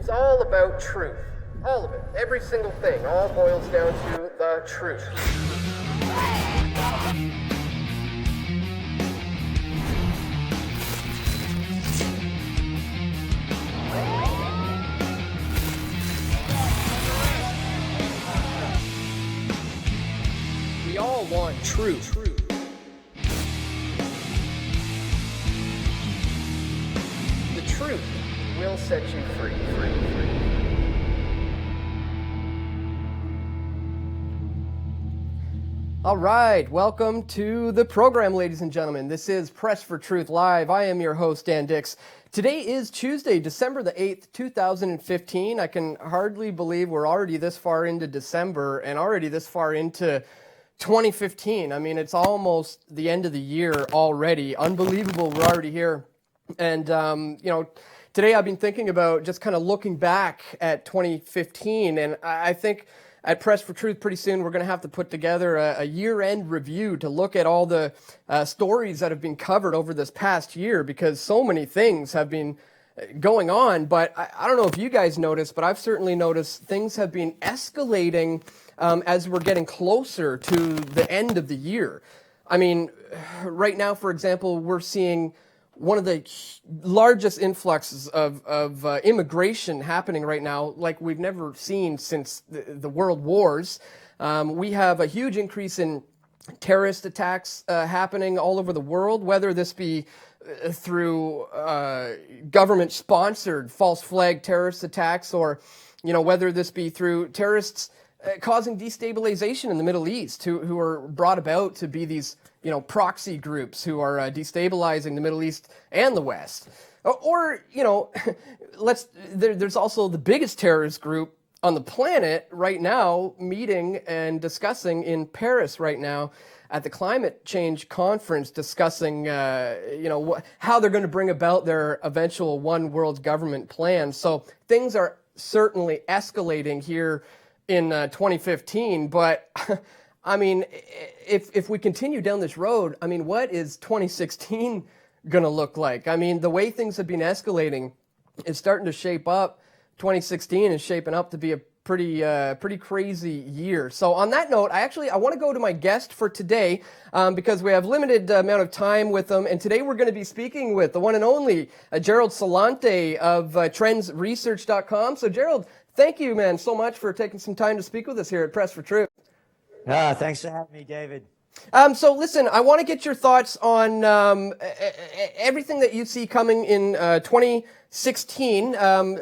It's all about truth. All of it. Every single thing. All boils down to the truth. We all want truth. The truth will set you free. All right, welcome to the program, ladies and gentlemen. This is Press for Truth Live. I am your host, Dan Dix. Today is Tuesday, December the 8th, 2015. I can hardly believe we're already this far into December and already this far into 2015. I mean, it's almost the end of the year already. Unbelievable, we're already here. And, today I've been thinking about just kind of looking back at 2015, and I think at Press for Truth pretty soon we're going to have to put together a year-end review to look at all the stories that have been covered over this past year, because so many things have been going on. But I don't know if you guys noticed, but I've certainly noticed things have been escalating as we're getting closer to the end of the year. I mean, right now, for example, we're seeing one of the largest influxes of immigration happening right now, like we've never seen since the world wars. We have a huge increase in terrorist attacks happening all over the world, whether this be through government-sponsored false flag terrorist attacks, or whether this be through terrorists causing destabilization in the Middle East, who are brought about to be these proxy groups who are destabilizing the Middle East and the West. Or there's also the biggest terrorist group on the planet right now meeting and discussing in Paris right now at the climate change conference, discussing how they're going to bring about their eventual one world government plan. So things are certainly escalating here in 2015, but I mean, if we continue down this road, I mean, what is 2016 going to look like? I mean, the way things have been escalating is starting to shape up. 2016 is shaping up to be a pretty crazy year. So on that note, I want to go to my guest for today because we have limited amount of time with them. And today we're going to be speaking with the one and only Gerald Celente of trendsresearch.com. So Gerald, thank you, man, so much for taking some time to speak with us here at Press for Truth. Thanks for having me, David. So listen, I want to get your thoughts on everything that you see coming in 2016,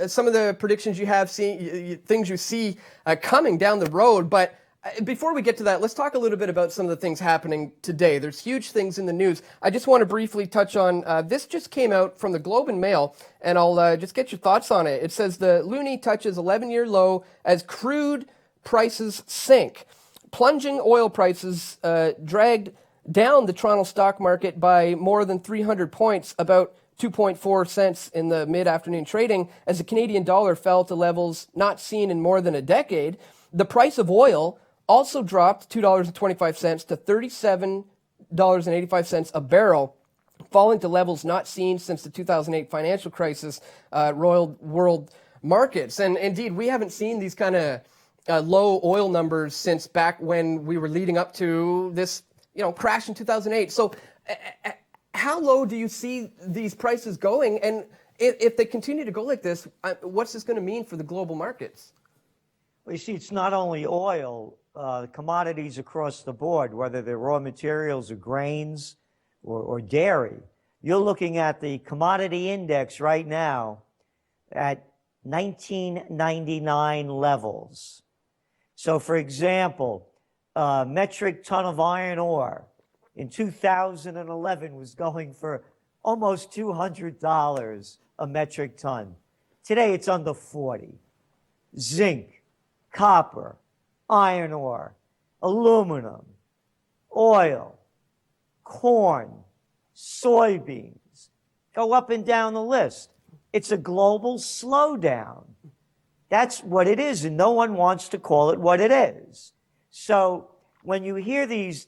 some of the predictions you have seen, things you see coming down the road. But before we get to that, let's talk a little bit about some of the things happening today. There's huge things in the news. I just want to briefly touch on, this just came out from the Globe and Mail, and I'll just get your thoughts on it. It says the loonie touches 11-year low as crude prices sink. Plunging oil prices dragged down the Toronto stock market by more than 300 points, about 2.4 cents in the mid-afternoon trading, as the Canadian dollar fell to levels not seen in more than a decade. The price of oil also dropped $2.25 to $37.85 a barrel, falling to levels not seen since the 2008 financial crisis roiled world markets. And indeed, we haven't seen these kind of low oil numbers since back when we were leading up to this, crash in 2008. So how low do you see these prices going? And if they continue to go like this, what's this going to mean for the global markets? Well, you see, it's not only oil, commodities across the board, whether they're raw materials or grains or dairy. You're looking at the commodity index right now at 1999 levels. So, for example, a metric ton of iron ore in 2011 was going for almost $200 a metric ton. Today, it's under 40. Zinc, copper, iron ore, aluminum, oil, corn, soybeans, go up and down the list. It's a global slowdown. That's what it is, and no one wants to call it what it is. So when you hear these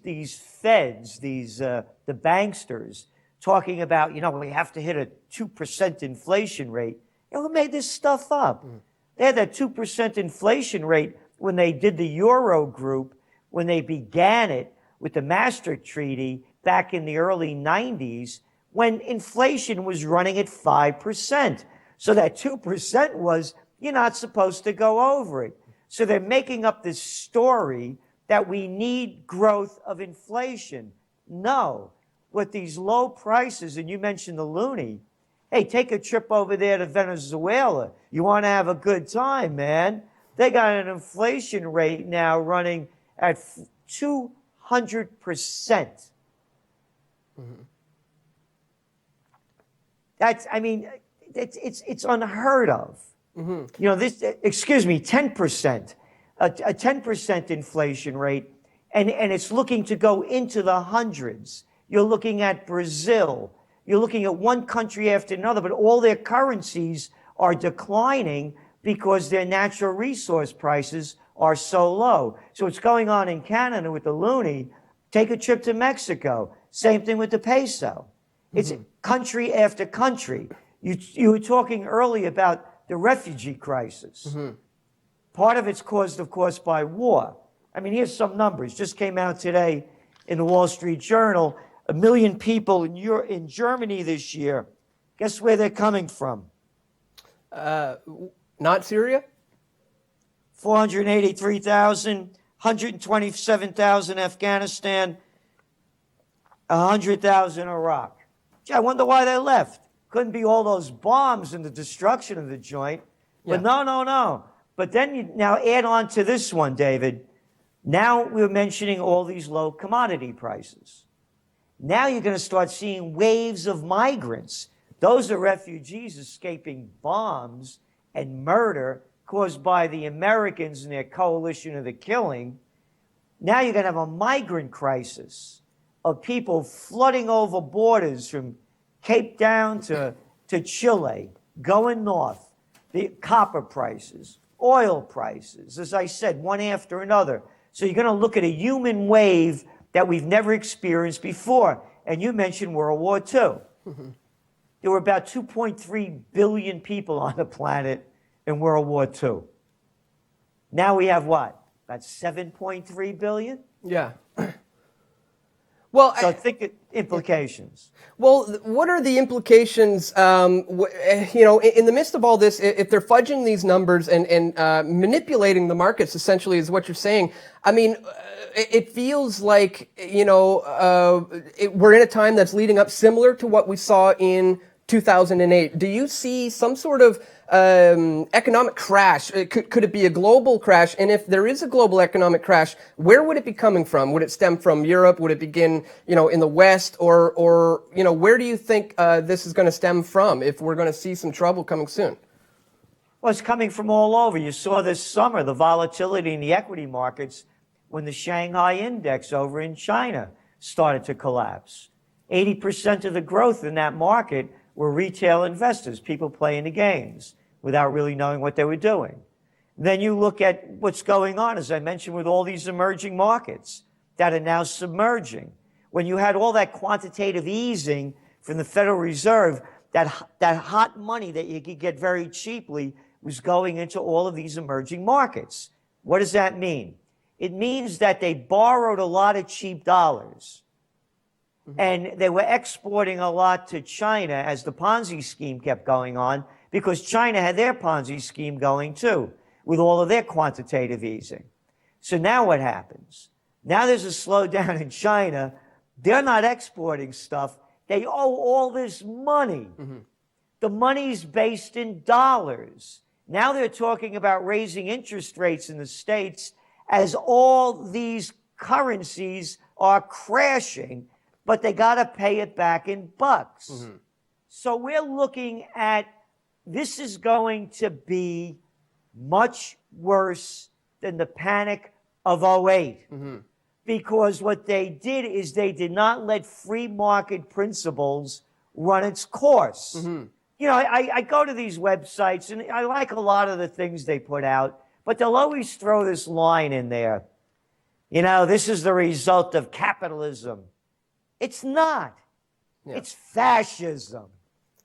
feds, the banksters, talking about, we have to hit a 2% inflation rate, who made this stuff up? They had that 2% inflation rate when they did the Euro group, when they began it with the Maastricht Treaty back in the early 90s, when inflation was running at 5%. So that 2% was, you're not supposed to go over it. So they're making up this story that we need growth of inflation. No, with these low prices, and you mentioned the loonie, hey, take a trip over there to Venezuela. You want to have a good time, man. They got an inflation rate now running at 200%. That's, I mean, it's unheard of. You know, this, excuse me, 10%, a 10% inflation rate, and it's looking to go into the hundreds. You're looking at Brazil. You're looking at one country after another, but all their currencies are declining because their natural resource prices are so low. So it's going on in Canada with the loonie. Take a trip to Mexico. Same thing with the peso. It's country after country. You were talking earlier about the refugee crisis. Part of it's caused, of course, by war. I mean, here's some numbers. Just came out today in the Wall Street Journal. 1 million people in Germany this year. Guess where they're coming from? Not Syria? 483,000, 127,000 Afghanistan, 100,000 Iraq. Gee, I wonder why they left. Couldn't be all those bombs and the destruction of the joint. But no. But then you now add on to this one, David. Now we're mentioning all these low commodity prices. Now you're going to start seeing waves of migrants. Those are refugees escaping bombs and murder caused by the Americans and their coalition of the killing. Now you're going to have a migrant crisis of people flooding over borders from Cape Town to Chile, going north. The copper prices, oil prices, as I said, one after another. So you're going to look at a human wave that we've never experienced before. And you mentioned World War II. There were about 2.3 billion people on the planet in World War II. Now we have what? About 7.3 billion? Yeah. Well, so think of implications. Well, what are the implications, you know, in the midst of all this, if they're fudging these numbers and manipulating the markets, essentially, is what you're saying. I mean, it feels like, you know, we're in a time that's leading up similar to what we saw in 2008. Do you see some sort of economic crash? Could it be a global crash? And if there is a global economic crash, where would it be coming from? Would it stem from Europe? Would it begin, you know, in the West? Or you know, where do you think this is going to stem from if we're going to see some trouble coming soon? Well, it's coming from all over. You saw this summer the volatility in the equity markets when the Shanghai index over in China started to collapse. 80% of the growth in that market were retail investors, people playing the games without really knowing what they were doing. Then you look at what's going on, as I mentioned, with all these emerging markets that are now submerging. When you had all that quantitative easing from the Federal Reserve, that hot money that you could get very cheaply was going into all of these emerging markets. What does that mean? It means that they borrowed a lot of cheap dollars. And they were exporting a lot to China as the Ponzi scheme kept going on, because China had their Ponzi scheme going too, with all of their quantitative easing. So now what happens? Now there's a slowdown in China. They're not exporting stuff. They owe all this money. The money's based in dollars. Now they're talking about raising interest rates in the States as all these currencies are crashing, but they got to pay it back in bucks. So we're looking at, this is going to be much worse than the panic of '08. Because what they did is they did not let free market principles run its course. You know, I go to these websites and I like a lot of the things they put out, but they'll always throw this line in there. You know, this is the result of capitalism. It's not. It's fascism.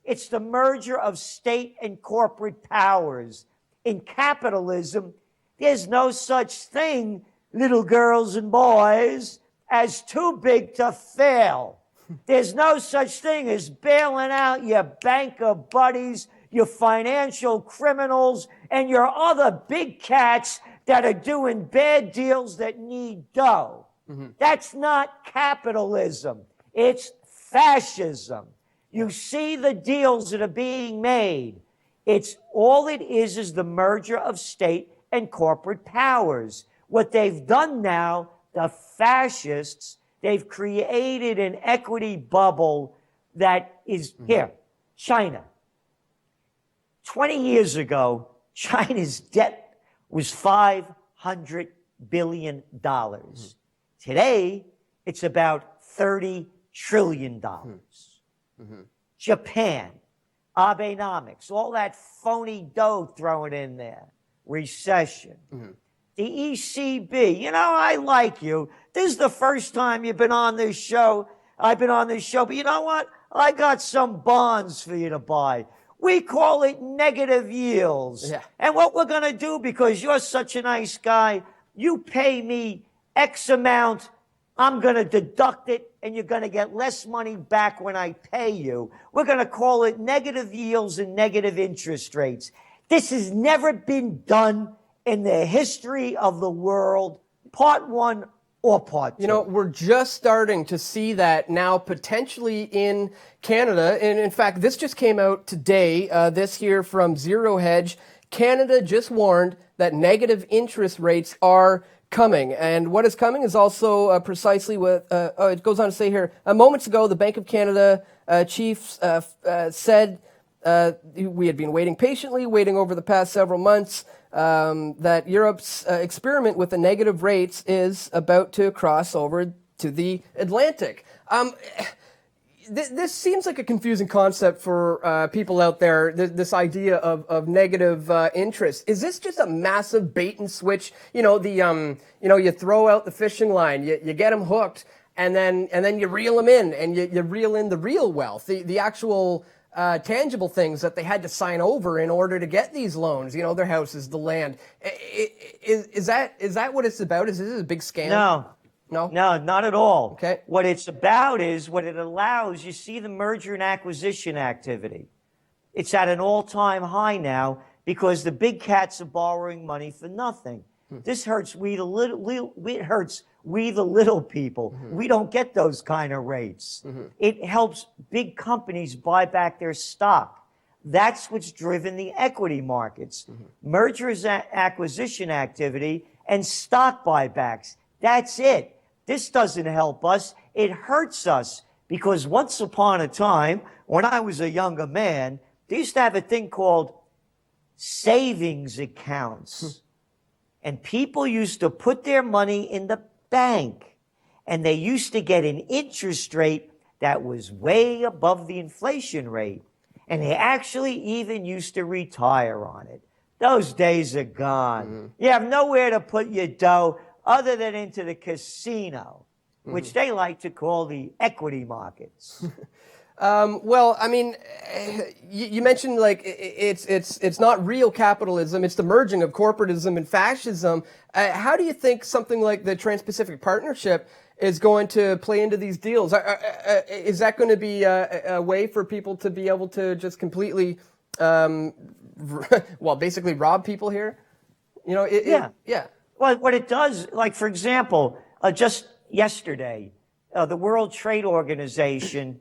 It's the merger of state and corporate powers. in capitalism, there's no such thing, little girls and boys, as too big to fail. There's no such thing as bailing out your banker buddies, your financial criminals, and your other big cats that are doing bad deals that need dough. That's not capitalism. It's fascism. You see the deals that are being made. It's all it is the merger of state and corporate powers. What they've done now, the fascists, they've created an equity bubble that is here. China. 20 years ago, China's debt was $500 billion. Today, it's about $30 trillion. Japan, Abenomics, all that phony dough thrown in there. Recession. The ECB, you know, I like you. This is the first time you've been on this show. I've been on this show, but you know what? I got some bonds for you to buy. We call it negative yields. Yeah. And what we're going to do, because you're such a nice guy, you pay me X amount, I'm going to deduct it, and you're going to get less money back when I pay you. We're going to call it negative yields and negative interest rates. This has never been done in the history of the world, part one or part two. You know, we're just starting to see that now potentially in Canada. And in fact, this just came out today, this here from Zero Hedge. Canada just warned that negative interest rates are coming. And what is coming is also precisely what, it goes on to say here, moments ago, the Bank of Canada chief said we had been waiting patiently, waiting over the past several months, that Europe's experiment with the negative rates is about to cross over to the Atlantic. This seems like a confusing concept for people out there, this idea of negative interest. Is this just a massive bait and switch? You know, you throw out the fishing line, you get them hooked, and then you reel them in, and you reel in the real wealth, the actual tangible things that they had to sign over in order to get these loans, you know, their houses, the land. Is that what it's about? Is this a big scam? No, not at all. Okay. What it's about is what it allows. You see the merger and acquisition activity. It's at an all-time high now because the big cats are borrowing money for nothing. This hurts we the little people. We don't get those kind of rates. It helps big companies buy back their stock. That's what's driven the equity markets. Mergers, acquisition activity, and stock buybacks. That's it. This doesn't help us. It hurts us because once upon a time, when I was a younger man, they used to have a thing called savings accounts. And people used to put their money in the bank, and they used to get an interest rate that was way above the inflation rate. And they actually even used to retire on it. Those days are gone. You have nowhere to put your dough other than into the casino, which they like to call the equity markets. Well, I mean, you mentioned like it's not real capitalism; it's the merging of corporatism and fascism. How do you think something like the Trans-Pacific Partnership is going to play into these deals? Is that going to be a way for people to be able to just completely, well, basically rob people here? You know, yeah. Well, what it does, like for example, just yesterday, the World Trade Organization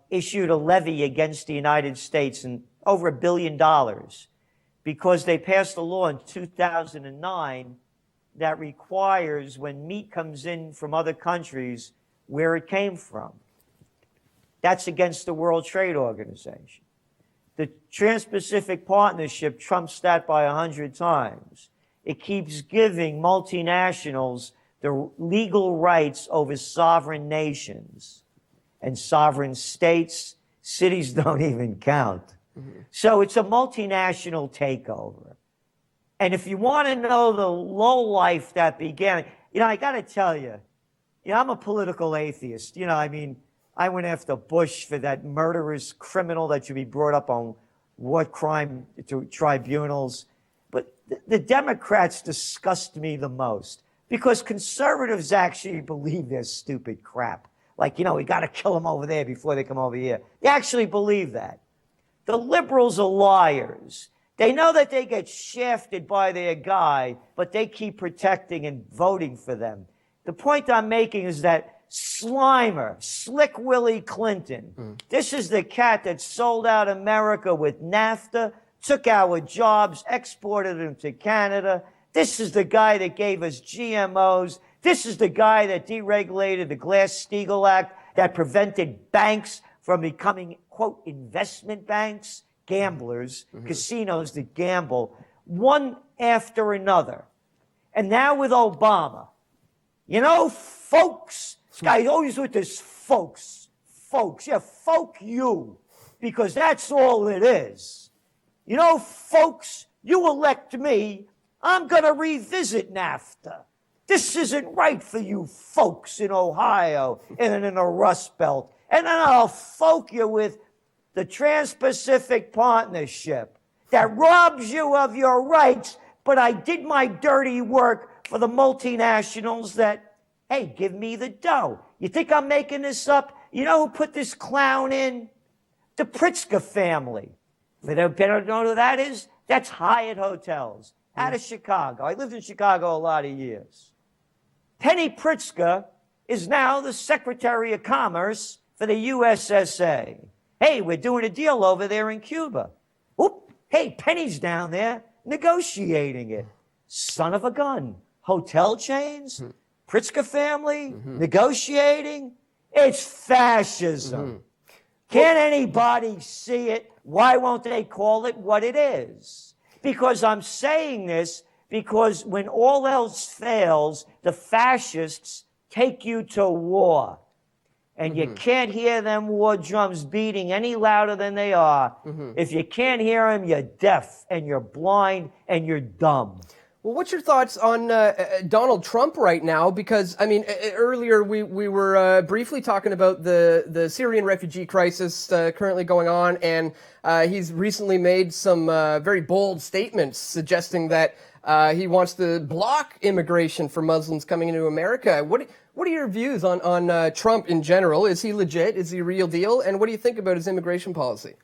issued a levy against the United States and over $1 billion because they passed a law in 2009 that requires when meat comes in from other countries where it came from. That's against the World Trade Organization. The Trans-Pacific Partnership trumps that by 100 times. It keeps giving multinationals the legal rights over sovereign nations. And sovereign states, cities don't even count. So it's a multinational takeover. And if you want to know the low life that began, you know, I got to tell you, I'm a political atheist. You know, I mean, I went after Bush for that murderous criminal that should be brought up on war crime tribunals. the Democrats disgust me the most because conservatives actually believe this stupid crap. Like, we got to kill them over there before they come over here. They actually believe that. The liberals are liars. They know that they get shafted by their guy, but they keep protecting and voting for them. The point I'm making is that Slimer, Slick Willie Clinton, this is the cat that sold out America with NAFTA, took our jobs, exported them to Canada. This is the guy that gave us GMOs. This is the guy that deregulated the Glass-Steagall Act that prevented banks from becoming, quote, investment banks, gamblers, casinos that gamble, one after another. And now with Obama, folks, this guy's always with this folks, yeah, folk you, because that's all it is. Folks, you elect me, I'm going to revisit NAFTA. This isn't right for you folks in Ohio and in the Rust Belt. And then I'll folk you with the Trans-Pacific Partnership that robs you of your rights, but I did my dirty work for the multinationals that, hey, give me the dough. You think I'm making this up? You know who put this clown in? The Pritzker family. If you don't know who that is, that's Hyatt Hotels out of Chicago. I lived in Chicago a lot of years. Penny Pritzker is now the Secretary of Commerce for the USSA. Hey, we're doing a deal over there in Cuba. Oop, hey, Penny's down there negotiating it. Son of a gun. Hotel chains, Pritzker family, negotiating. It's fascism. Can't anybody see it? Why won't they call it what it is? Because I'm saying this because when all else fails, the fascists take you to war. And you can't hear them war drums beating any louder than they are. If you can't hear them, you're deaf and you're blind and you're dumb. Well, what's your thoughts on Donald Trump right now? Because, earlier we were briefly talking about the Syrian refugee crisis currently going on, and he's recently made some very bold statements suggesting that he wants to block immigration for Muslims coming into America. What are your views on Trump in general? Is he legit? Is he a real deal? And what do you think about his immigration policy?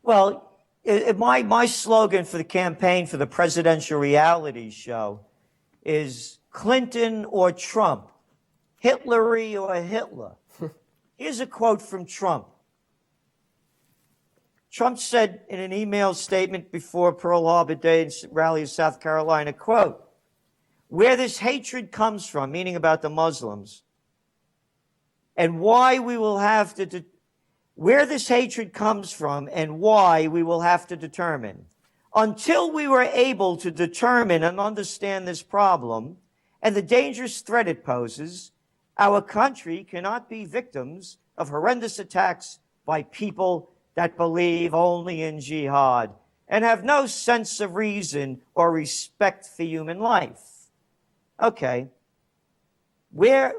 Well, my slogan for the campaign for the presidential reality show is Clinton or Trump, Hitlery or Hitler. Here's a quote from Trump. Trump said in an email statement before Pearl Harbor Day rally in South Carolina, quote, where this hatred comes from, meaning about the Muslims, and why we will have to where this hatred comes from and why we will have to determine. Until we were able to determine and understand this problem and the dangerous threat it poses, our country cannot be victims of horrendous attacks by people that believe only in jihad and have no sense of reason or respect for human life. Okay. Where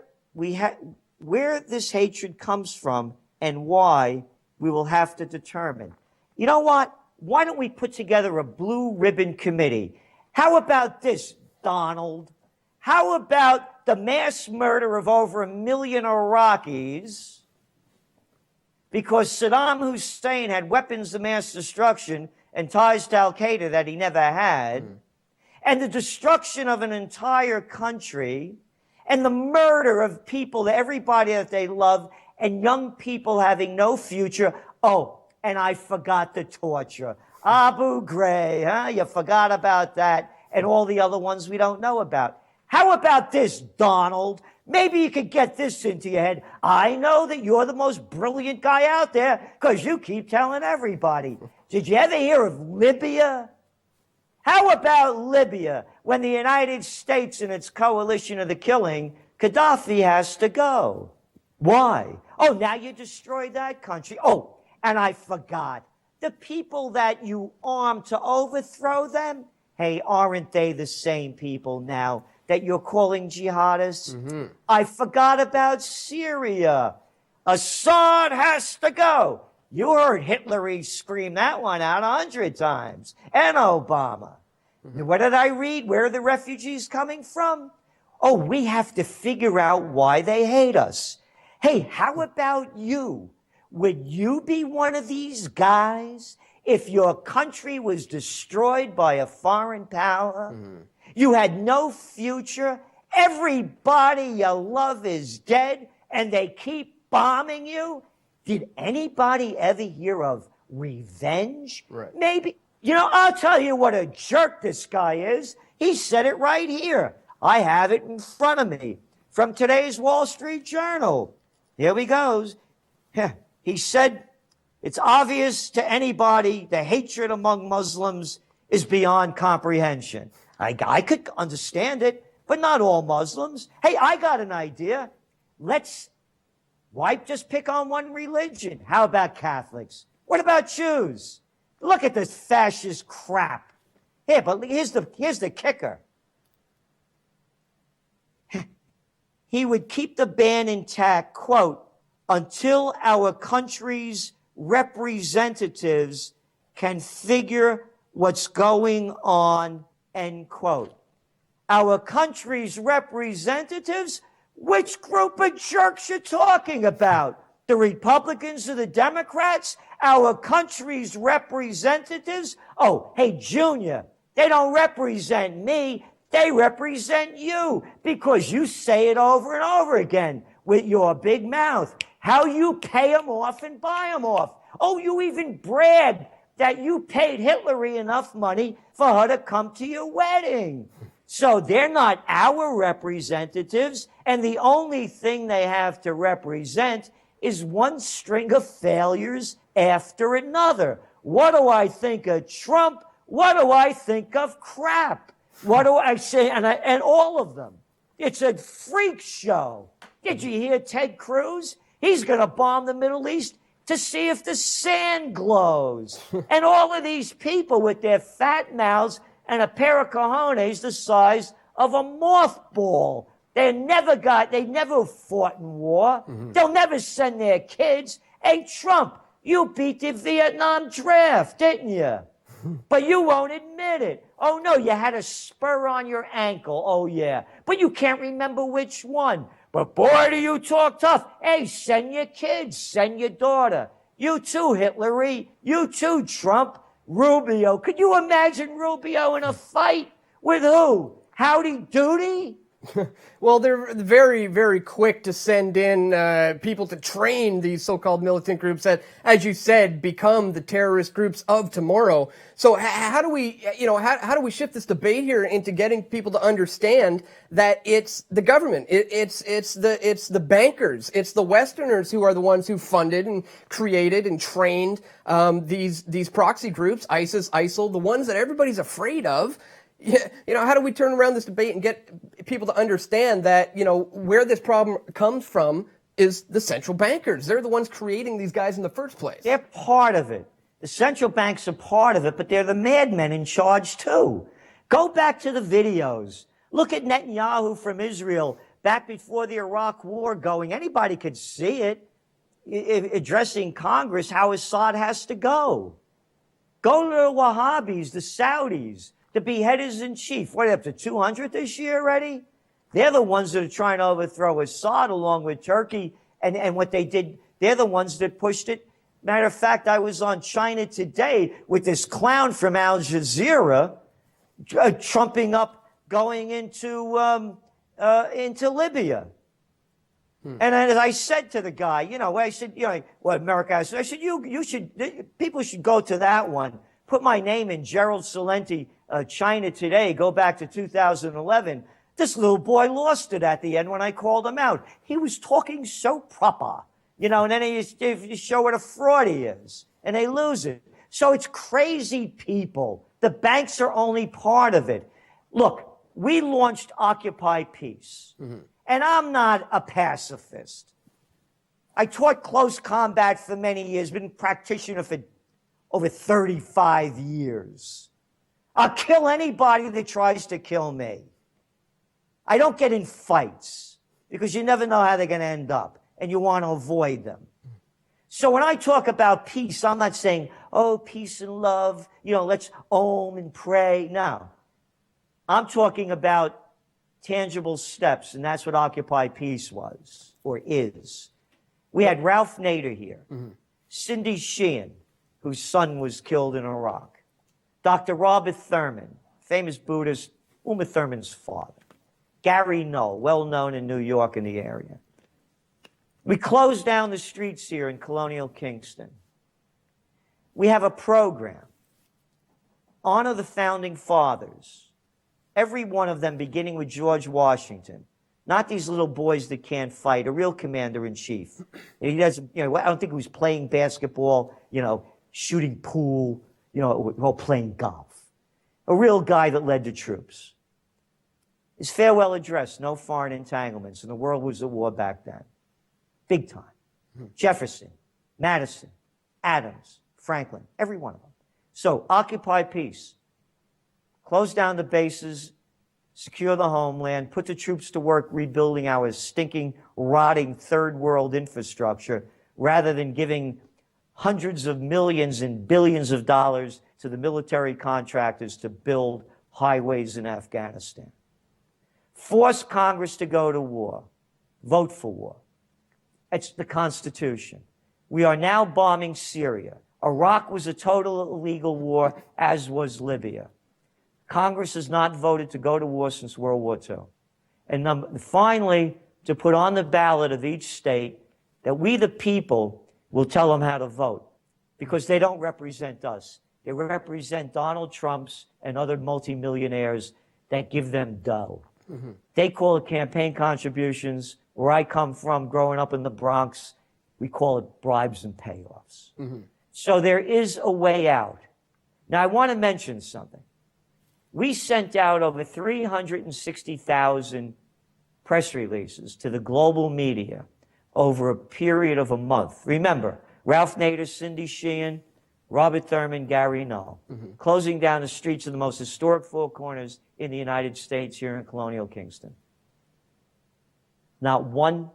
this hatred comes from and why we will have to determine. You know what? Why don't we put together a blue ribbon committee? How about this, Donald? How about the mass murder of over 1 million Iraqis because Saddam Hussein had weapons of mass destruction and ties to Al-Qaeda that he never had, and the destruction of an entire country, and the murder of people, everybody that they love, and young people having no future. Oh, and I forgot the torture. Abu Ghraib, huh? You forgot about that, and all the other ones we don't know about. How about this, Donald? Maybe you could get this into your head. I know that you're the most brilliant guy out there because you keep telling everybody. Did you ever hear of Libya? How about Libya, when the United States and its coalition of the killing, Gaddafi has to go? Why? Oh, now you destroyed that country. Oh, and I forgot. The people that you armed to overthrow them, hey, aren't they the same people now that you're calling jihadists? I forgot about Syria. Assad has to go. You heard Hitler scream that one out 100 times. And Obama. What did I read? Where are the refugees coming from? Oh, we have to figure out why they hate us. Hey, how about you? Would you be one of these guys if your country was destroyed by a foreign power? You had no future. Everybody you love is dead, and they keep bombing you. Did anybody ever hear of revenge? Right. Maybe. You know, I'll tell you what a jerk this guy is. He said it right here. I have it in front of me from today's Wall Street Journal. Here we goes. He said, it's obvious to anybody the hatred among Muslims is beyond comprehension. I could understand it, but not all Muslims. Hey, I got an idea. Why just pick on one religion? How about Catholics? What about Jews? Look at this fascist crap. Here, but here's the kicker. He would keep the ban intact, quote, until our country's representatives can figure what's going on, end quote. Our country's representatives? Which group of jerks you talking about? The Republicans or the Democrats? Our country's representatives? Oh, hey, Junior, they don't represent me. They represent you because you say it over and over again with your big mouth. How you pay them off and buy them off. Oh, you even brag that you paid Hillary enough money for her to come to your wedding. So they're not our representatives, and the only thing they have to represent is one string of failures after another. What do I think of Trump? What do I think of crap? What do I say? And all of them. It's a freak show. Did you hear Ted Cruz? He's going to bomb the Middle East to see if the sand glows. And all of these people with their fat mouths and a pair of cojones the size of a mothball. They never fought in war. They'll never send their kids. Hey, Trump, you beat the Vietnam draft, didn't you? But you won't admit it. Oh, no, you had a spur on your ankle. Oh, yeah. But you can't remember which one. But boy, do you talk tough. Hey, send your kids, send your daughter. You too, Hillary. You too, Trump. Rubio. Could you imagine Rubio in a fight with who? Howdy Doody? Well, they're very, very quick to send in people to train these so-called militant groups that, as you said, become the terrorist groups of tomorrow. So how do we, how do we shift this debate here into getting people to understand that it's the government, it's the bankers, it's the Westerners who are the ones who funded and created and trained these proxy groups, ISIS, ISIL, the ones that everybody's afraid of. How do we turn around this debate and get people to understand that, where this problem comes from is the central bankers. They're the ones creating these guys in the first place. They're part of it. The central banks are part of it, but they're the madmen in charge too. Go back to the videos. Look at Netanyahu from Israel back before the Iraq war going. Anybody could see it, addressing Congress, how Assad has to go. Go to the Wahhabis, the Saudis. The beheaders in chief, what are they up to 200 this year already? They're the ones that are trying to overthrow Assad along with Turkey and what they did. They're the ones that pushed it. Matter of fact, I was on China Today with this clown from Al Jazeera trumping up going into Libya. And as I said to the guy, I said, what America has, I said, people should go to that one. Put my name in, Gerald Celente, China Today, go back to 2011. This little boy lost it at the end when I called him out. He was talking so proper, and then you show what a fraud he is, and they lose it. So it's crazy people. The banks are only part of it. Look, we launched Occupy Peace, and I'm not a pacifist. I taught close combat for many years, been a practitioner for over 35 years. I'll kill anybody that tries to kill me. I don't get in fights because you never know how they're going to end up, and you want to avoid them. So when I talk about peace, I'm not saying, oh, peace and love, let's om and pray. No. I'm talking about tangible steps, and that's what Occupy Peace was, or is. We had Ralph Nader here, Cindy Sheehan, whose son was killed in Iraq, Dr. Robert Thurman, famous Buddhist, Uma Thurman's father, Gary Null, well known in New York and the area. We closed down the streets here in colonial Kingston. We have a program. Honor the founding fathers. Every one of them, beginning with George Washington. Not these little boys that can't fight, a real commander-in-chief. He doesn't, I don't think he was playing basketball, shooting pool, or playing golf. A real guy that led the troops. His farewell address, no foreign entanglements, and the world was at war back then. Big time. Jefferson, Madison, Adams, Franklin, every one of them. So, occupy peace. Close down the bases, secure the homeland, put the troops to work rebuilding our stinking, rotting third world infrastructure, rather than giving hundreds of millions and billions of dollars to the military contractors to build highways in Afghanistan. Force Congress to go to war. Vote for war. It's the Constitution. We are now bombing Syria. Iraq was a total illegal war, as was Libya. Congress has not voted to go to war since World War II. And finally, to put on the ballot of each state that we, the people, will tell them how to vote, because they don't represent us. They represent Donald Trump's and other multimillionaires that give them dough. They call it campaign contributions. Where I come from, growing up in the Bronx, we call it bribes and payoffs. So there is a way out. Now, I want to mention something. We sent out over 360,000 press releases to the global media over a period of a month. Remember, Ralph Nader, Cindy Sheehan, Robert Thurman, Gary Null, closing down the streets of the most historic four corners in the United States here in colonial Kingston. Not one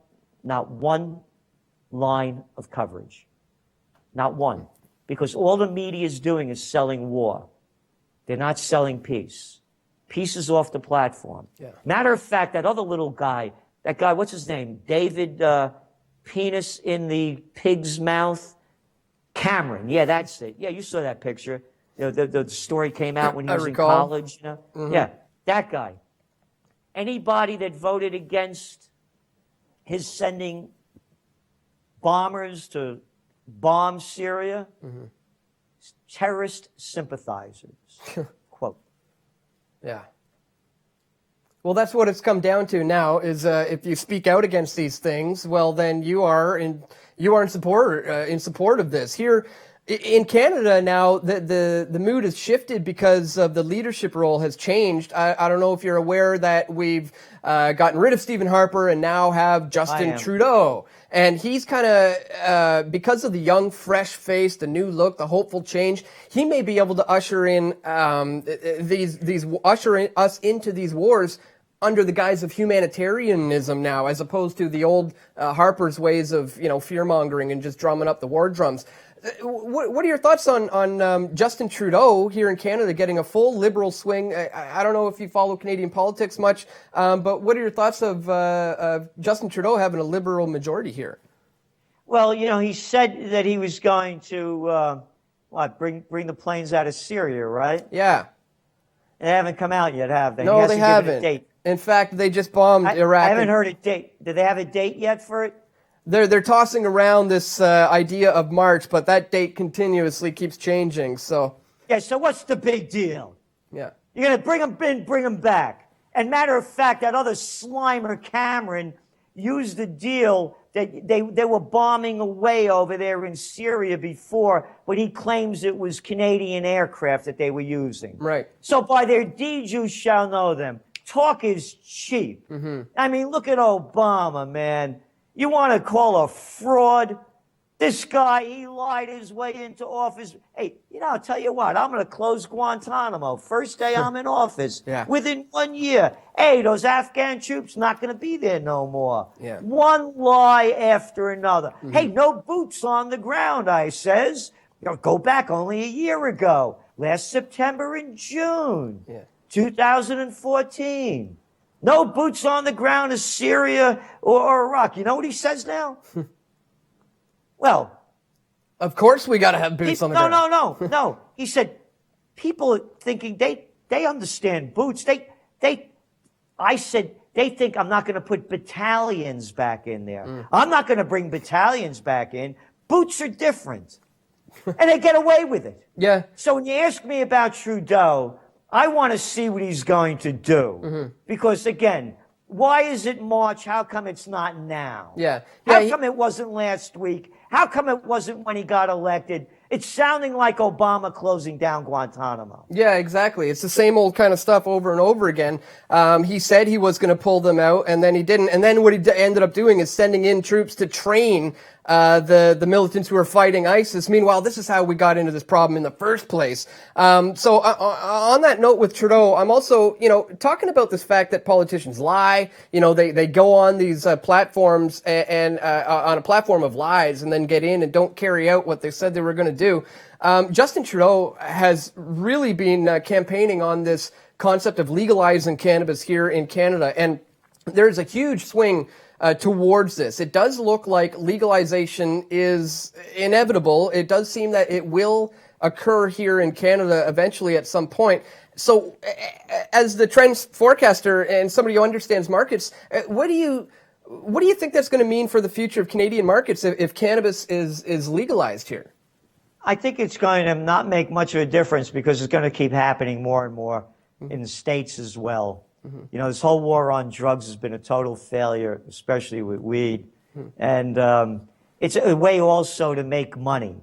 line of coverage. Not one. Because all the media is doing is selling war. They're not selling peace. Peace is off the platform. Matter of fact, that other little guy, that guy, what's his name? David Penis in the Pig's Mouth? Cameron. Yeah, that's it. Yeah, you saw that picture. The story came out when he was in college. Yeah, that guy. Anybody that voted against his sending bombers to bomb Syria, terrorist sympathizers, quote. Yeah. Well, that's what it's come down to now. Is if you speak out against these things, well, then you are in support of this. Here in Canada now, the mood has shifted because of the leadership role has changed. I don't know if you're aware that we've gotten rid of Stephen Harper and now have Justin Trudeau. And he's kind of, because of the young, fresh face, the new look, the hopeful change, he may be able to usher in usher us into these wars under the guise of humanitarianism now, as opposed to the old Harper's ways of fear mongering and just drumming up the war drums. What are your thoughts on Justin Trudeau here in Canada getting a full liberal swing? I don't know if you follow Canadian politics much, but what are your thoughts of Justin Trudeau having a liberal majority here? Well, he said that he was going to bring the planes out of Syria, right? Yeah. They haven't come out yet, have they? No, they haven't. In fact, they just bombed Iraq. I haven't heard a date. Do they have a date yet for it? They're tossing around this idea of March, but that date continuously keeps changing. So yeah. So what's the big deal? Yeah. You're gonna bring them in, bring them back. And matter of fact, that other Slimer Cameron used the deal that they were bombing away over there in Syria before, but he claims it was Canadian aircraft that they were using. Right. So by their deeds you shall know them. Talk is cheap. I mean, look at Obama, man. You want to call a fraud? This guy, he lied his way into office. Hey, I'll tell you what, I'm going to close Guantanamo. First day I'm in office. Yeah. Within 1 year. Hey, those Afghan troops not going to be there no more. Yeah. One lie after another. Hey, no boots on the ground, I says. Go back only a year ago. Last September and June. Yeah. 2014. No boots on the ground in Syria or Iraq. You know what he says now? Well, of course we got to have boots on the ground. No. He said, people are thinking they understand boots. I said, they think I'm not going to put battalions back in there. I'm not going to bring battalions back in. Boots are different. And they get away with it. Yeah. So when you ask me about Trudeau, I want to see what he's going to do. Because, again, why is it March? How come it's not now? Yeah. How come it wasn't last week? How come it wasn't when he got elected? It's sounding like Obama closing down Guantanamo. Yeah, exactly. It's the same old kind of stuff over and over again. He said he was going to pull them out, and then he didn't. And then what he ended up doing is sending in troops to train the militants who are fighting ISIS. Meanwhile, this is how we got into this problem in the first place. So on that note with Trudeau, I'm also, talking about this fact that politicians lie. They go on these platforms and on a platform of lies and then get in and don't carry out what they said they were going to do. Justin Trudeau has really been campaigning on this concept of legalizing cannabis here in Canada, and there's a huge swing towards this. It does look like legalization is inevitable. It does seem that it will occur here in Canada eventually at some point. So as the trends forecaster and somebody who understands markets, what do you think that's going to mean for the future of Canadian markets if cannabis is legalized here? I think it's going to not make much of a difference because it's going to keep happening more and more in the States as well. This whole war on drugs has been a total failure, especially with weed. And it's a way also to make money,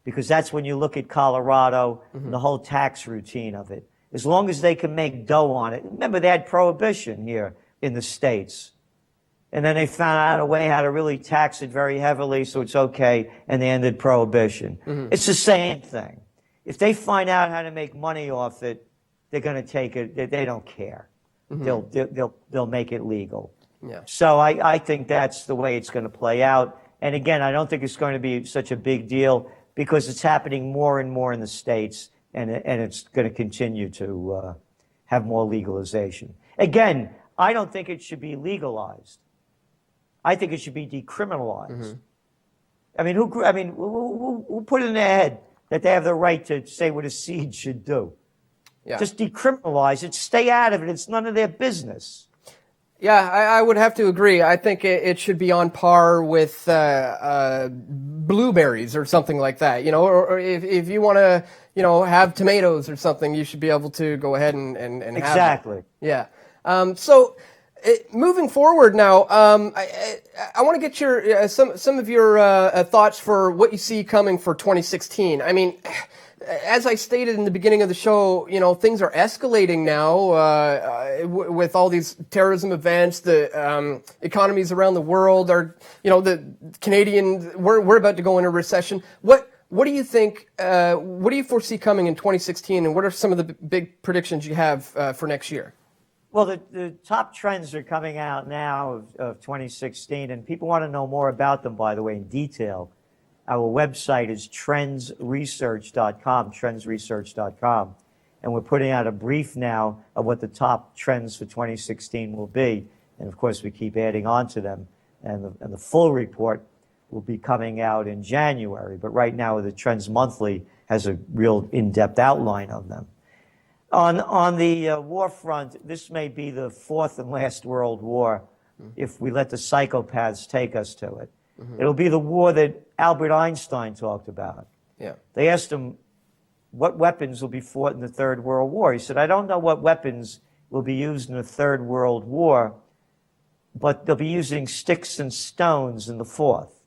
because that's when you look at Colorado and the whole tax routine of it. As long as they can make dough on it. Remember, they had prohibition here in the States. And then they found out a way how to really tax it very heavily, so it's okay, and they ended prohibition. It's the same thing. If they find out how to make money off it, they're going to take it. They don't care. They'll make it legal. Yeah. So I think that's the way it's going to play out. And again, I don't think it's going to be such a big deal because it's happening more and more in the States, and it's going to continue to have more legalization. Again, I don't think it should be legalized. I think it should be decriminalized. I mean, who put it in their head that they have the right to say what a seed should do? Yeah. Just decriminalize it. Stay out of it. It's none of their business. Yeah, I would have to agree. I think it should be on par with blueberries or something like that. Or if you want to, have tomatoes or something, you should be able to go ahead and Exactly. have it. Yeah. So moving forward now, I want to get your some of your thoughts for what you see coming for 2016. I mean, as I stated in the beginning of the show, things are escalating now with all these terrorism events. The economies around the world are, the Canadian. We're about to go into a recession. What do you think? What do you foresee coming in 2016? And what are some of the big predictions you have for next year? Well, the top trends are coming out now of 2016, and people want to know more about them, by the way, in detail. Our website is trendsresearch.com, and we're putting out a brief now of what the top trends for 2016 will be. And, of course, we keep adding on to them. And the full report will be coming out in January. But right now, the Trends Monthly has a real in-depth outline of them. On the war front, this may be the fourth and last world war if we let the psychopaths take us to it. It'll be the war that Albert Einstein talked about. Yeah. They asked him what weapons will be fought in the Third World War. He said, I don't know what weapons will be used in the Third World War, but they'll be using sticks and stones in the Fourth.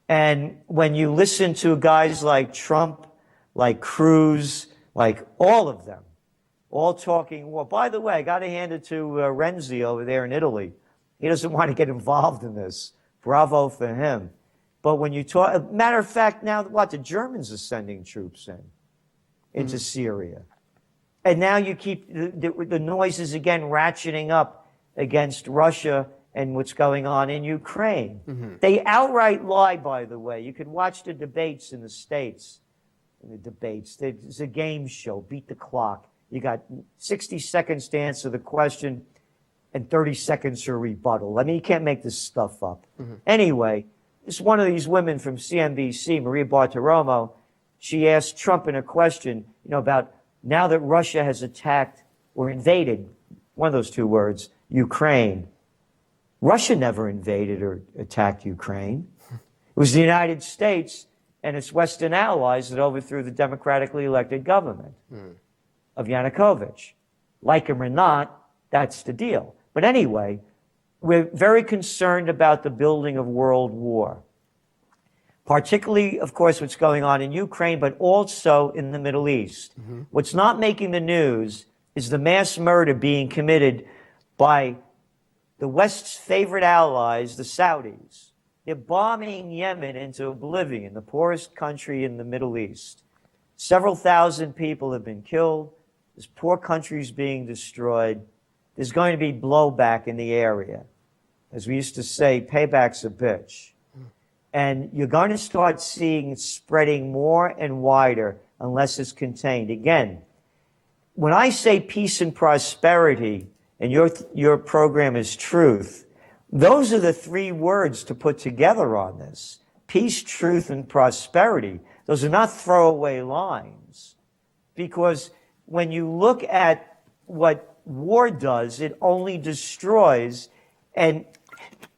And when you listen to guys like Trump, like Cruz, like all of them, all talking war. By the way, I got to hand it to Renzi over there in Italy. He doesn't want to get involved in this. Bravo for him. But when you talk, matter of fact, now what? The Germans are sending troops into Syria. And now you keep the noises again ratcheting up against Russia and what's going on in Ukraine. They outright lie, by the way. You could watch the debates in the States. In the debates, there's a game show, Beat the Clock. You got 60 seconds to answer the question and 30 seconds for rebuttal. I mean, you can't make this stuff up. Anyway, this one of these women from CNBC, Maria Bartiromo, she asked Trump in a question, about now that Russia has attacked or invaded, one of those two words, Ukraine. Russia never invaded or attacked Ukraine. It was the United States and its Western allies that overthrew the democratically elected government of Yanukovych. Like him or not, that's the deal. But anyway, we're very concerned about the building of world war. Particularly, of course, what's going on in Ukraine, but also in the Middle East. What's not making the news is the mass murder being committed by the West's favorite allies, the Saudis. They're bombing Yemen into oblivion, the poorest country in the Middle East. Several thousand people have been killed. This poor country's being destroyed. There's going to be blowback in the area. As we used to say, payback's a bitch. And you're going to start seeing it spreading more and wider unless it's contained. Again, when I say peace and prosperity, and your program is truth, those are the three words to put together on this. Peace, truth, and prosperity. Those are not throwaway lines. Because when you look at what war does, it only destroys and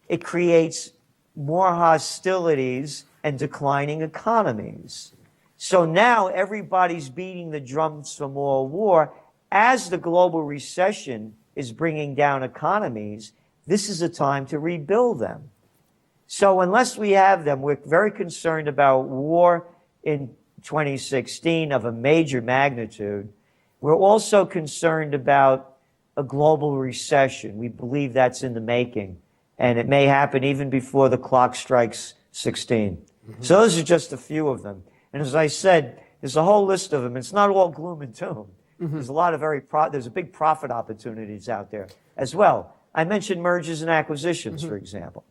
it creates more hostilities and declining economies. So now everybody's beating the drums for more war. As the global recession is bringing down economies, this is a time to rebuild them. So unless we have them, we're very concerned about war in 2016 of a major magnitude. We're also concerned about a global recession. We believe that's in the making, and it may happen even before the clock strikes 16. So those are just a few of them. And as I said, there's a whole list of them. It's not all gloom and doom. There's a lot of there's a big profit opportunities out there as well. I mentioned mergers and acquisitions, for example.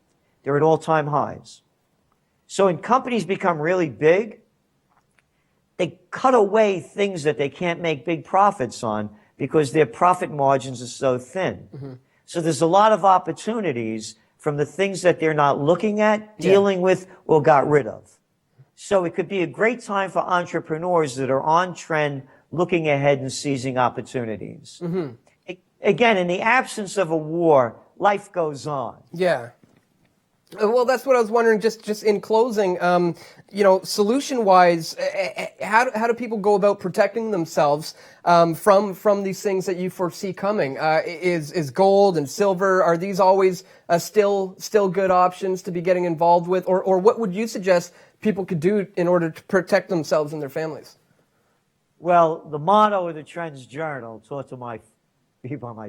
They're at all-time highs. So when companies become really big, they cut away things that they can't make big profits on because their profit margins are so thin. So there's a lot of opportunities from the things that they're not looking at, dealing with, or got rid of. So it could be a great time for entrepreneurs that are on trend, looking ahead and seizing opportunities. Again, in the absence of a war, life goes on. Yeah. Well, that's what I was wondering, just in closing, solution-wise, how do people go about protecting themselves from these things that you foresee coming? Is gold and silver, are these always still good options to be getting involved with? Or what would you suggest people could do in order to protect themselves and their families? Well, the motto of the Trends Journal, taught to my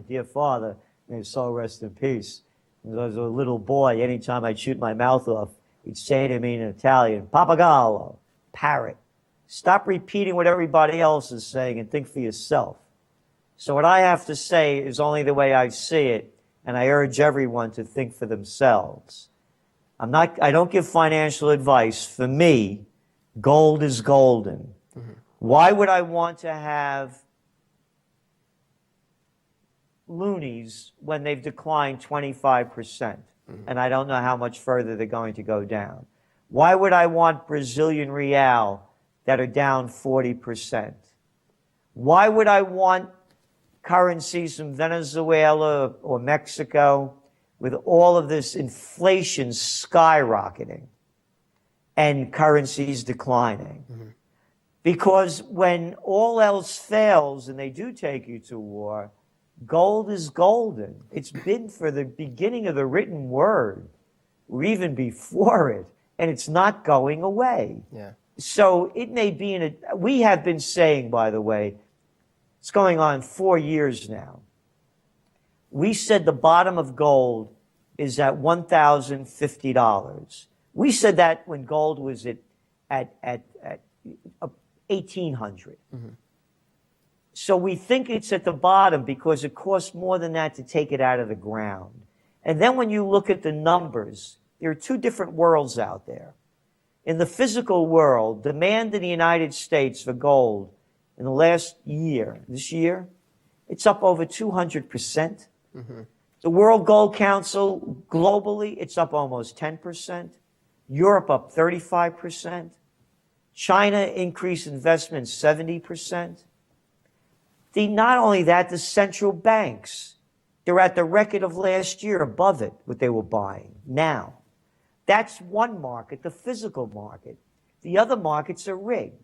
dear father, may his soul rest in peace. When I was a little boy, anytime I'd shoot my mouth off, he'd say to me in Italian, "Papagallo," parrot. Stop repeating what everybody else is saying and think for yourself. So what I have to say is only the way I see it, and I urge everyone to think for themselves. I don't give financial advice. For me, gold is golden. Why would I want to have loonies when they've declined 25%? And I don't know how much further they're going to go down. Why would I want Brazilian real that are down 40%? Why would I want currencies from Venezuela or Mexico with all of this inflation skyrocketing and currencies declining? Because when all else fails and they do take you to war, gold is golden. It's been for the beginning of the written word, or even before it, and it's not going away. Yeah. So it may be we have been saying, by the way, it's going on 4 years now. We said the bottom of gold is at $1,050. We said that when gold was at 1,800. So we think it's at the bottom because it costs more than that to take it out of the ground. And then when you look at the numbers, there are two different worlds out there. In the physical world, demand in the United States for gold in the last year, this year, it's up over 200%. The World Gold Council, globally, it's up almost 10%. Europe up 35%. China increased investment 70%. Not only that, the central banks, they're at the record of last year above it, what they were buying now. That's one market, the physical market. The other markets are rigged.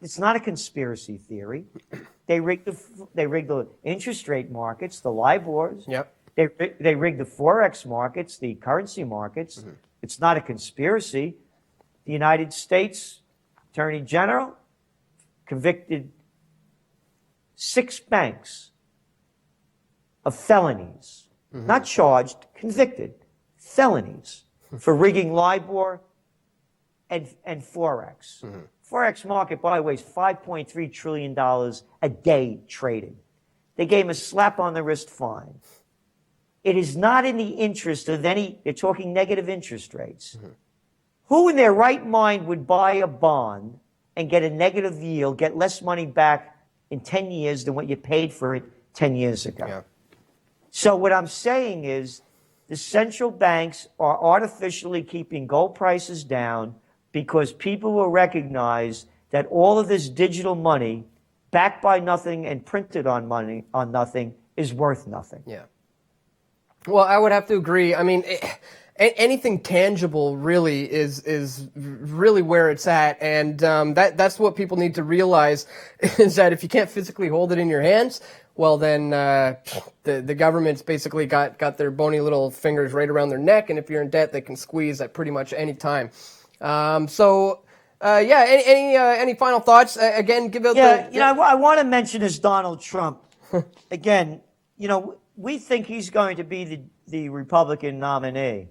It's not a conspiracy theory. They rigged the interest rate markets, the LIBORs. Yep. They rigged the Forex markets, the currency markets. It's not a conspiracy. The United States Attorney General convicted 6 banks of felonies, not charged, convicted, felonies for rigging LIBOR and Forex. Forex market, by the way, is $5.3 trillion a day traded. They gave him a slap on the wrist fine. It is not in the interest of any, they're talking negative interest rates. Who in their right mind would buy a bond and get a negative yield, get less money back in 10 years than what you paid for it 10 years ago? Yeah. So what I'm saying is the central banks are artificially keeping gold prices down because people will recognize that all of this digital money backed by nothing and printed on nothing is worth nothing. Yeah. Well, I would have to agree. I mean, anything tangible really is really where it's at, and that's what people need to realize is that if you can't physically hold it in your hands, well, then the government's basically got their bony little fingers right around their neck, and if you're in debt, they can squeeze at pretty much any time. Any final thoughts? Again, give out I want to mention is Donald Trump. Again, we think he's going to be the Republican nominee.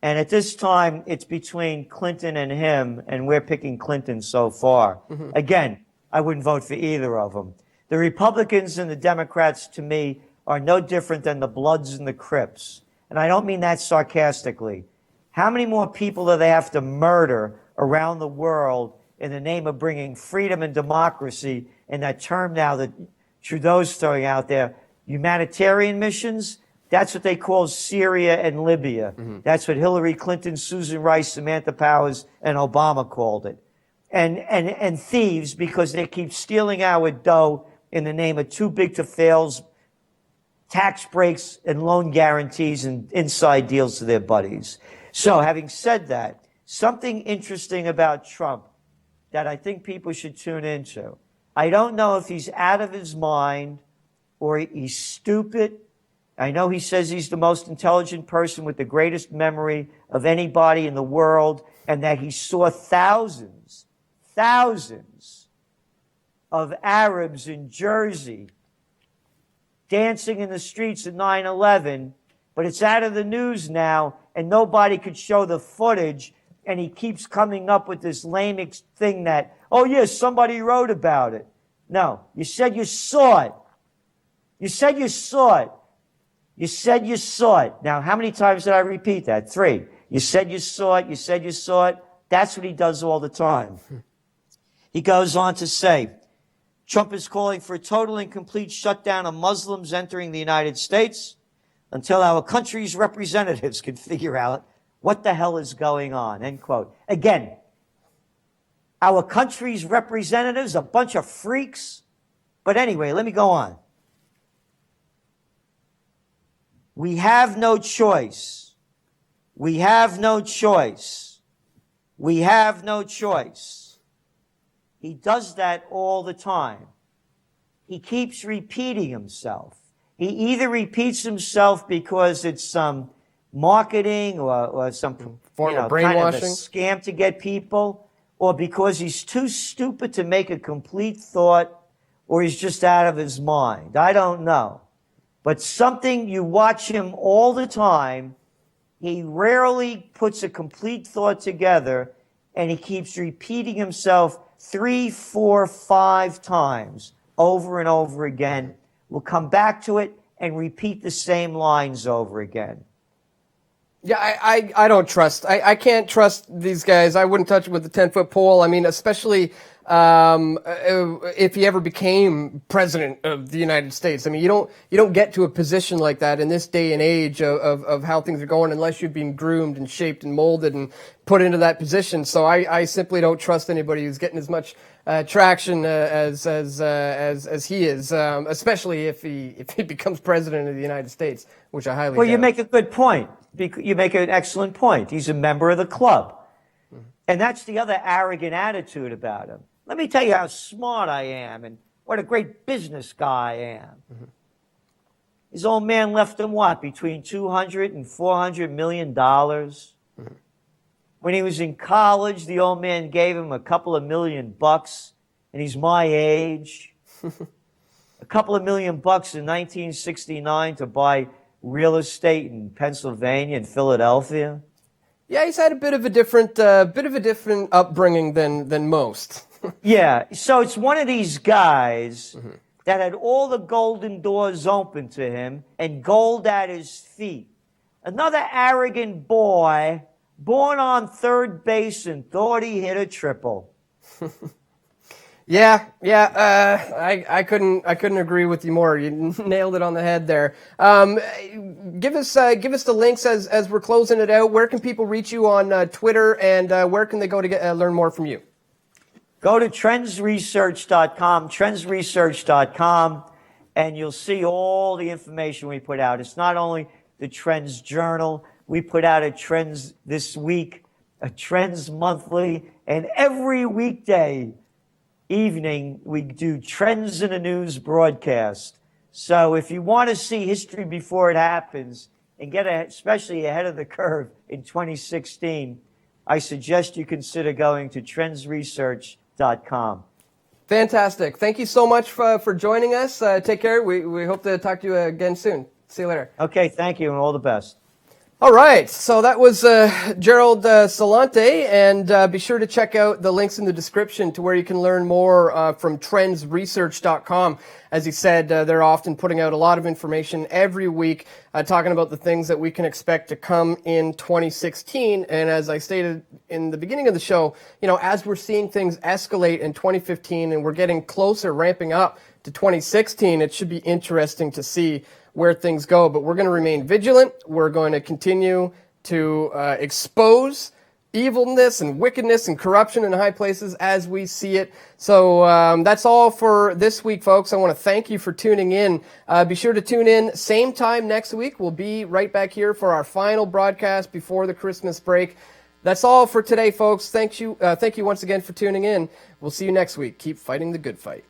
And at this time, it's between Clinton and him, and we're picking Clinton so far. Again, I wouldn't vote for either of them. The Republicans and the Democrats, to me, are no different than the Bloods and the Crips. And I don't mean that sarcastically. How many more people do they have to murder around the world in the name of bringing freedom and democracy, and that term now that Trudeau's throwing out there, humanitarian missions? That's what they call Syria and Libya. That's what Hillary Clinton, Susan Rice, Samantha Powers, and Obama called it. And thieves, because they keep stealing our dough in the name of too big to fails, tax breaks and loan guarantees and inside deals to their buddies. So having said that, something interesting about Trump that I think people should tune into. I don't know if he's out of his mind or he's stupid. I know he says he's the most intelligent person with the greatest memory of anybody in the world, and that he saw thousands of Arabs in Jersey dancing in the streets at 9/11, but it's out of the news now, and nobody could show the footage, and he keeps coming up with this lame thing that, oh yes, somebody wrote about it. No, you said you saw it. You said you saw it. You said you saw it. Now, how many times did I repeat that? 3. You said you saw it. You said you saw it. That's what he does all the time. He goes on to say, Trump is calling for a total and complete shutdown of Muslims entering the United States until our country's representatives can figure out what the hell is going on, end quote. Again, our country's representatives, a bunch of freaks. But anyway, let me go on. We have no choice. We have no choice. We have no choice. He does that all the time. He keeps repeating himself. He either repeats himself because it's some marketing or some form of brainwashing, kind of a scam to get people, or because he's too stupid to make a complete thought, or he's just out of his mind. I don't know. But something, you watch him all the time, he rarely puts a complete thought together, and he keeps repeating himself 3, 4, 5 times over and over again. We'll come back to it and repeat the same lines over again. Yeah, I don't trust. I can't trust these guys. I wouldn't touch it with a 10-foot pole. I mean, especially if he ever became president of the United States. I mean, you don't get to a position like that in this day and age of how things are going unless you've been groomed and shaped and molded and put into that position. So I simply don't trust anybody who's getting as much traction as he is, especially if he becomes president of the United States, which I highly Well, you doubt. make a good point. You make an excellent point. He's a member of the club. And that's the other arrogant attitude about him. Let me tell you how smart I am and what a great business guy I am. His old man left him what? Between $200 and $400 million. When he was in college, the old man gave him a couple of $1 million, and he's my age. A couple of $1 million in 1969 to buy real estate in Pennsylvania and Philadelphia. Yeah, he's had a bit of a different upbringing than most. Yeah, so it's one of these guys that had all the golden doors open to him and gold at his feet. Another arrogant boy born on third base and thought he hit a triple. Yeah. I couldn't agree with you more. You nailed it on the head there. Give us the links as we're closing it out. Where can people reach you on Twitter, and where can they go to learn more from you? Go to trendsresearch.com, and you'll see all the information we put out. It's not only the Trends Journal. We put out a Trends This Week, a Trends Monthly, and every weekday evening we do Trends in the News broadcast. So if you want to see history before it happens and get especially ahead of the curve in 2016, I suggest you consider going to trendsresearch.com. Fantastic. Thank you so much for joining us. Take care. We hope to talk to you again soon. See you later. Okay, thank you, and all the best. All right, so that was Gerald Celente, and be sure to check out the links in the description to where you can learn more from trendsresearch.com. As he said, they're often putting out a lot of information every week, talking about the things that we can expect to come in 2016. And as I stated in the beginning of the show, as we're seeing things escalate in 2015 and we're getting closer, ramping up to 2016, it should be interesting to see where things go, but we're going to remain vigilant. We're going to continue to expose evilness and wickedness and corruption in high places as we see it. So that's all for this week, folks. I want to thank you for tuning in. Be sure to tune in same time next week. We'll be right back here for our final broadcast before the Christmas break. That's all for today, folks. Thank you once again for tuning in. We'll see you next week. Keep fighting the good fight.